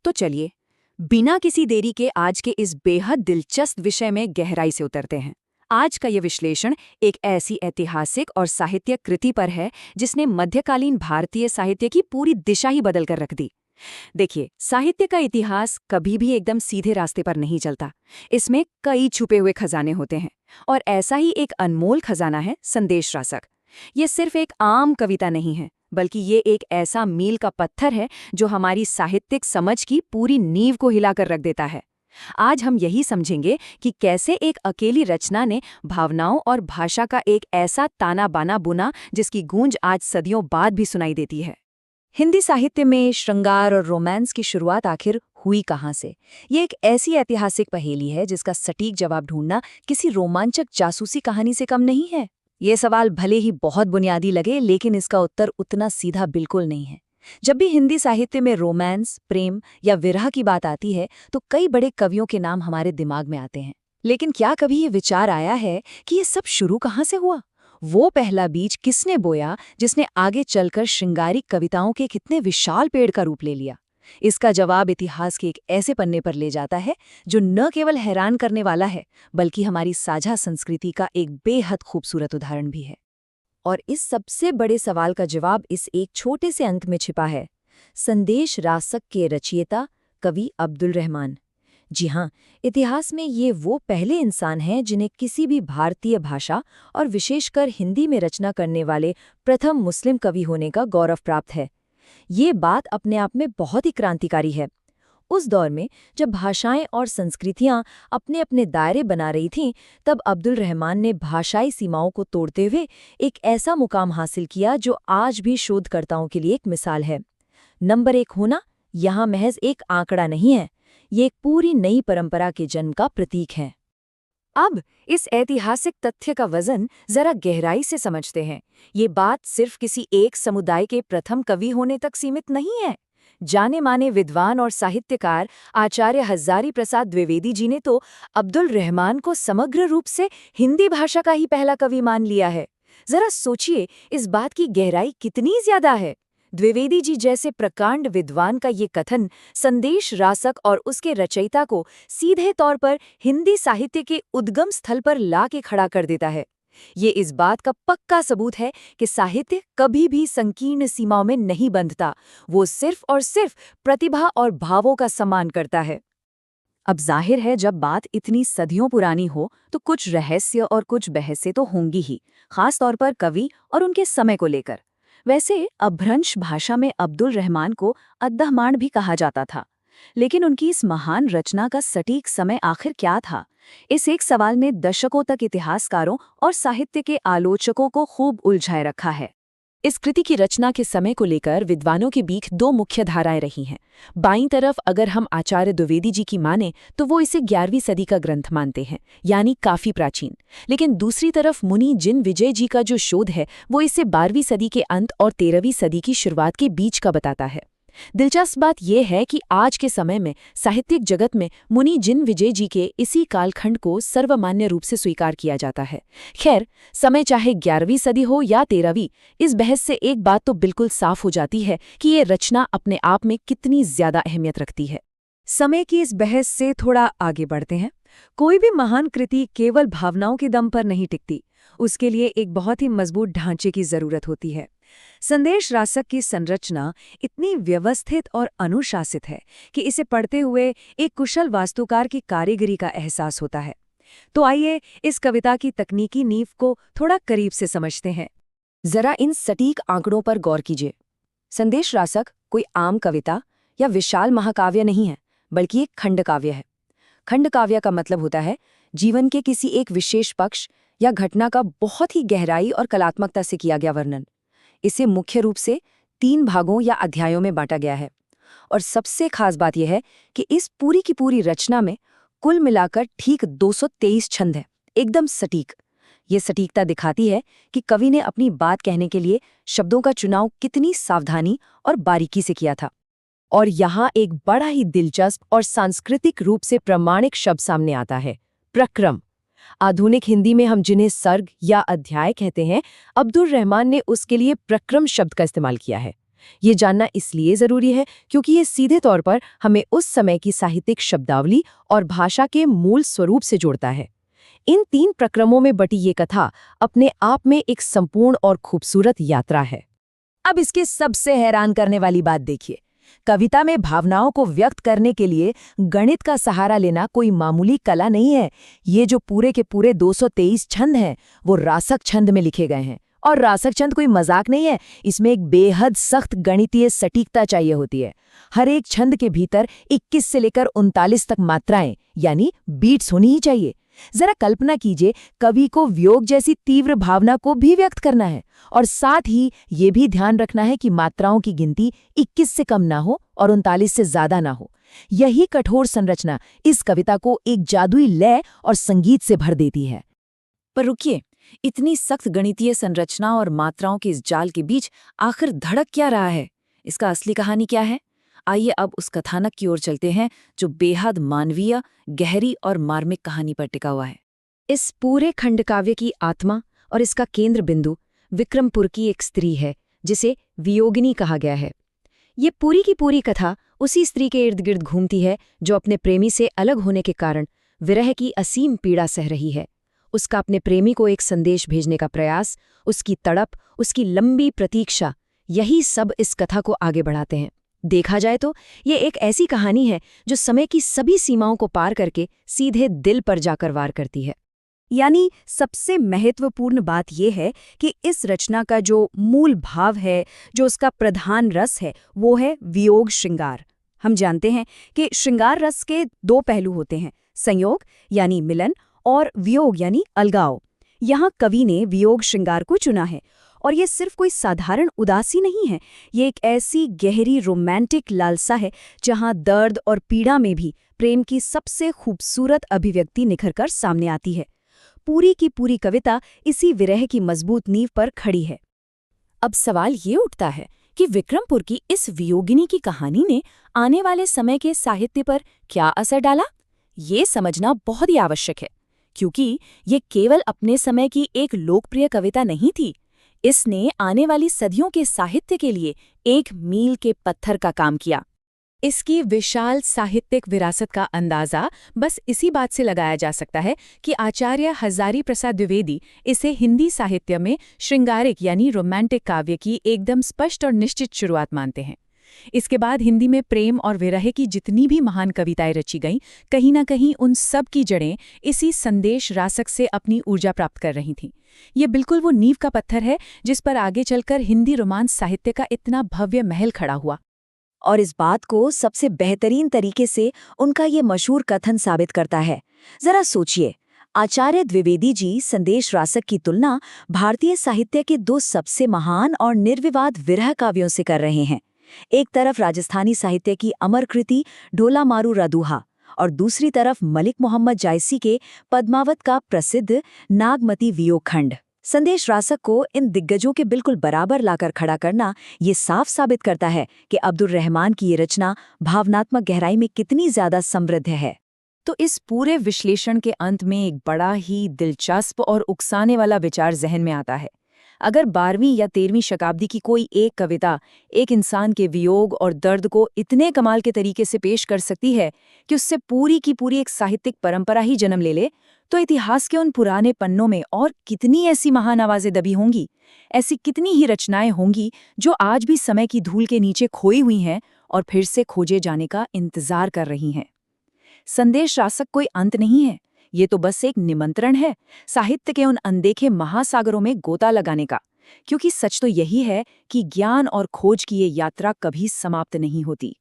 तो चलिए, बिना किसी देरी के आज के इस बेहद दिलचस्प विषय में गहराई से उतरते हैं। आज का ये विश्लेषण एक ऐसी ऐतिहासिक और साहित्यिक कृति पर है जिसने मध्यकालीन भारतीय साहित्य की पूरी दिशा ही बदल कर रख दी। देखिए, साहित्य का इतिहास कभी भी एकदम सीधे रास्ते पर नहीं चलता। इसमें कई छुपे हुए खजाने होते हैं, और ऐसा ही एक अनमोल खजाना है संदेश रासक। ये सिर्फ एक आम कविता नहीं है, बल्कि ये एक ऐसा मील का पत्थर है जो हमारी साहित्यिक समझ की पूरी नींव को हिलाकर रख देता है। आज हम यही समझेंगे कि कैसे एक अकेली रचना ने भावनाओं और भाषा का एक ऐसा ताना बाना बुना जिसकी गूंज आज सदियों बाद भी सुनाई देती है। हिंदी साहित्य में श्रृंगार और रोमांस की शुरुआत आखिर हुई कहाँ से? ये एक ऐसी ऐतिहासिक पहेली है जिसका सटीक जवाब ढूंढना किसी रोमांचक जासूसी कहानी से कम नहीं है। ये सवाल भले ही बहुत बुनियादी लगे, लेकिन इसका उत्तर उतना सीधा बिल्कुल नहीं है। जब भी हिंदी साहित्य में रोमांस, प्रेम या विरह की बात आती है तो कई बड़े कवियों के नाम हमारे दिमाग में आते हैं। लेकिन क्या कभी ये विचार आया है कि ये सब शुरू कहाँ से हुआ? वो पहला बीज किसने बोया जिसने आगे चलकर श्रृंगारिक कविताओं के कितने विशाल पेड़ का रूप ले लिया? इसका जवाब इतिहास के एक ऐसे पन्ने पर ले जाता है जो न केवल हैरान करने वाला है, बल्कि हमारी साझा संस्कृति का एक बेहद खूबसूरत उदाहरण भी है। और इस सबसे बड़े सवाल का जवाब इस एक छोटे से अंक में छिपा है। संदेश रासक के रचयिता कवि अब्दुल रहमान। जी हाँ, इतिहास में ये वो पहले इंसान हैं जिन्हें किसी भी भारतीय भाषा और विशेषकर हिंदी में रचना करने वाले प्रथम मुस्लिम कवि होने का गौरव प्राप्त है। ये बात अपने आप में बहुत ही क्रांतिकारी है। उस दौर में जब भाषाएं और संस्कृतियां अपने अपने दायरे बना रही थीं, तब अब्दुल रहमान ने भाषाई सीमाओं को तोड़ते हुए एक ऐसा मुकाम हासिल किया जो आज भी शोधकर्ताओं के लिए एक मिसाल है। नंबर 1 होना यहाँ महज एक आंकड़ा नहीं है, ये एक पूरी नई परंपरा के जन्म का प्रतीक है। अब इस ऐतिहासिक तथ्य का वजन जरा गहराई से समझते हैं। ये बात सिर्फ किसी एक समुदाय के प्रथम कवि होने तक सीमित नहीं है। जाने माने विद्वान और साहित्यकार आचार्य हजारी प्रसाद द्विवेदी जी ने तो अब्दुल रहमान को समग्र रूप से हिंदी भाषा का ही पहला कवि मान लिया है। जरा सोचिए, इस बात की गहराई कितनी ज्यादा है। द्विवेदी जी जैसे प्रकांड विद्वान का ये कथन संदेश रासक और उसके रचयिता को सीधे तौर पर हिंदी साहित्य के उद्गम स्थल पर ला के खड़ा कर देता है। ये इस बात का पक्का सबूत है कि साहित्य कभी भी संकीर्ण सीमाओं में नहीं बंधता, वो सिर्फ और सिर्फ प्रतिभा और भावों का सम्मान करता है। अब जाहिर है, जब बात इतनी सदियों पुरानी हो तो कुछ रहस्य और कुछ बहसें तो होंगी ही, खास तौर पर कवि और उनके समय को लेकर। वैसे अपभ्रंश भाषा में अब्दुल रहमान को अद्दहमाण भी कहा जाता था, लेकिन उनकी इस महान रचना का सटीक समय आखिर क्या था? इस एक सवाल ने दशकों तक इतिहासकारों और साहित्य के आलोचकों को खूब उलझाए रखा है। इस कृति की रचना के समय को लेकर विद्वानों के बीच दो मुख्य धाराएं रही हैं। बाईं तरफ अगर हम आचार्य द्विवेदी जी की माने तो वो इसे 11वीं सदी का ग्रंथ मानते हैं, यानी काफी प्राचीन। लेकिन दूसरी तरफ मुनि जिन विजय जी का जो शोध है वो इसे 12वीं सदी के अंत और 13वीं सदी की शुरुआत के बीच का बताता है। दिलचस्प बात यह है कि आज के समय में साहित्यिक जगत में मुनि जिन विजय जी के इसी कालखंड को सर्वमान्य रूप से स्वीकार किया जाता है। खैर, समय चाहे 11वीं सदी हो या 13वीं, इस बहस से एक बात तो बिल्कुल साफ हो जाती है कि ये रचना अपने आप में कितनी ज्यादा अहमियत रखती है। समय की इस बहस से थोड़ा आगे बढ़ते हैं। कोई भी महान कृति केवल भावनाओं के दम पर नहीं टिकती, उसके लिए एक बहुत ही मजबूत ढांचे की जरूरत होती है। संदेश रासक की संरचना इतनी व्यवस्थित और अनुशासित है कि इसे पढ़ते हुए एक कुशल वास्तुकार की कारीगरी का एहसास होता है। तो आइए इस कविता की तकनीकी नींव को थोड़ा करीब से समझते हैं। जरा इन सटीक आंकड़ों पर गौर कीजिए। संदेश रासक कोई आम कविता या विशाल महाकाव्य नहीं है, बल्कि एक खंड काव्य है। खंड काव्य का मतलब होता है जीवन के किसी एक विशेष पक्ष या घटना का बहुत ही गहराई और कलात्मकता से किया गया वर्णन। इसे मुख्य रूप से 3 भागों या अध्यायों में बांटा गया है, और सबसे खास बात यह है कि इस पूरी की पूरी रचना में कुल मिलाकर ठीक 223 छंद है, एकदम सटीक। ये सटीकता दिखाती है कि कवि ने अपनी बात कहने के लिए शब्दों का चुनाव कितनी सावधानी और बारीकी से किया था। और यहाँ एक बड़ा ही दिलचस्प और सांस्कृतिक रूप से प्रमाणिक शब्द सामने आता है, प्रक्रम। आधुनिक हिंदी में हम जिन्हें सर्ग या अध्याय कहते हैं, अब्दुल रहमान ने उसके लिए प्रक्रम शब्द का इस्तेमाल किया है। ये जानना इसलिए जरूरी है क्योंकि ये सीधे तौर पर हमें उस समय की साहित्यिक शब्दावली और भाषा के मूल स्वरूप से जोड़ता है। इन 3 प्रक्रमों में बटी ये कथा अपने आप में एक संपूर्ण और खूबसूरत यात्रा है। अब इसके सबसे हैरान करने वाली बात देखिए। कविता में भावनाओं को व्यक्त करने के लिए गणित का सहारा लेना कोई मामूली कला नहीं है। ये जो पूरे के पूरे 223 छंद हैं, वो रासक छंद में लिखे गए हैं। और रासक छंद कोई मजाक नहीं है, इसमें एक बेहद सख्त गणितीय सटीकता चाहिए होती है। हर एक छंद के भीतर 21 से लेकर 39 तक मात्राएं यानी बीट्स होनी ही चाहिए। जरा कल्पना कीजिए, कवि को वियोग जैसी तीव्र भावना को भी व्यक्त करना है और साथ ही ये भी ध्यान रखना है कि मात्राओं की गिनती 21 से कम ना हो और 39 से ज्यादा ना हो। यही कठोर संरचना इस कविता को एक जादुई लय और संगीत से भर देती है। पर रुकिए, इतनी सख्त गणितीय संरचना और मात्राओं के इस जाल के बीच आखिर धड़क क्या रहा है? इसका असली कहानी क्या है? आइए अब उस कथानक की ओर चलते हैं जो बेहद मानवीय, गहरी और मार्मिक कहानी पर टिका हुआ है। इस पूरे खंडकाव्य की आत्मा और इसका केंद्र बिंदु विक्रमपुर की एक स्त्री है जिसे वियोगिनी कहा गया है। ये पूरी की पूरी कथा उसी स्त्री के इर्द गिर्द घूमती है जो अपने प्रेमी से अलग होने के कारण विरह की असीम पीड़ा सह रही है। उसका अपने प्रेमी को एक संदेश भेजने का प्रयास, उसकी तड़प, उसकी लंबी प्रतीक्षा, यही सब इस कथा को आगे बढ़ाते हैं। देखा जाए तो ये एक ऐसी कहानी है जो समय की सभी सीमाओं को पार करके सीधे दिल पर जाकर वार करती है। यानी सबसे महत्वपूर्ण बात यह है कि इस रचना का जो मूल भाव है, जो उसका प्रधान रस है, वो है वियोग श्रृंगार। हम जानते हैं कि श्रृंगार रस के 2 पहलू होते हैं, संयोग यानी मिलन और वियोग यानी अलगाव। यहाँ कवि ने वियोग श्रृंगार को चुना है और ये सिर्फ कोई साधारण उदासी नहीं है, ये एक ऐसी गहरी रोमांटिक लालसा है जहाँ दर्द और पीड़ा में भी प्रेम की सबसे खूबसूरत अभिव्यक्ति निखरकर सामने आती है। पूरी की पूरी कविता इसी विरह की मजबूत नींव पर खड़ी है। अब सवाल ये उठता है कि विक्रमपुर की इस वियोगिनी की कहानी ने आने वाले समय के साहित्य पर क्या असर डाला, ये समझना बहुत ही आवश्यक है, क्योंकि ये केवल अपने समय की एक लोकप्रिय कविता नहीं थी। इसने आने वाली सदियों के साहित्य के लिए एक मील के पत्थर का काम किया। इसकी विशाल साहित्यिक विरासत का अंदाजा बस इसी बात से लगाया जा सकता है कि आचार्य हजारी प्रसाद द्विवेदी इसे हिंदी साहित्य में श्रृंगारिक यानी रोमांटिक काव्य की एकदम स्पष्ट और निश्चित शुरुआत मानते हैं। इसके बाद हिंदी में प्रेम और विरह की जितनी भी महान कविताएं रची गईं, कहीं न कहीं उन सब की जड़ें इसी संदेश रासक से अपनी ऊर्जा प्राप्त कर रही थीं। ये बिल्कुल वो नींव का पत्थर है जिस पर आगे चलकर हिंदी रोमांस साहित्य का इतना भव्य महल खड़ा हुआ। और इस बात को सबसे बेहतरीन तरीके से उनका ये मशहूर कथन साबित करता है। जरा सोचिए, आचार्य द्विवेदी जी संदेश रासक की तुलना भारतीय साहित्य के 2 सबसे महान और निर्विवाद विरह काव्यों से कर रहे हैं। एक तरफ राजस्थानी साहित्य की अमर कृति ढोला मारू रदुहा और दूसरी तरफ मलिक मोहम्मद जायसी के पद्मावत का प्रसिद्ध नागमती वियोग खंड। संदेश रासक को इन दिग्गजों के बिल्कुल बराबर लाकर खड़ा करना ये साफ साबित करता है कि अब्दुल रहमान की ये रचना भावनात्मक गहराई में कितनी ज्यादा समृद्ध है। तो इस पूरे विश्लेषण के अंत में एक बड़ा ही दिलचस्प और उकसाने वाला विचार जहन में आता है। अगर 12वीं या 13वीं शताब्दी की कोई एक कविता एक इंसान के वियोग और दर्द को इतने कमाल के तरीके से पेश कर सकती है कि उससे पूरी की पूरी एक साहित्यिक परंपरा ही जन्म ले ले, तो इतिहास के उन पुराने पन्नों में और कितनी ऐसी महान आवाजें दबी होंगी, ऐसी कितनी ही रचनाएं होंगी जो आज भी समय की धूल के नीचे खोई हुई हैं और फिर से खोजे जाने का इंतजार कर रही हैं। संदेश रासक कोई अंत नहीं है, ये तो बस एक निमंत्रण है साहित्य के उन अनदेखे महासागरों में गोता लगाने का, क्योंकि सच तो यही है कि ज्ञान और खोज की ये यात्रा कभी समाप्त नहीं होती।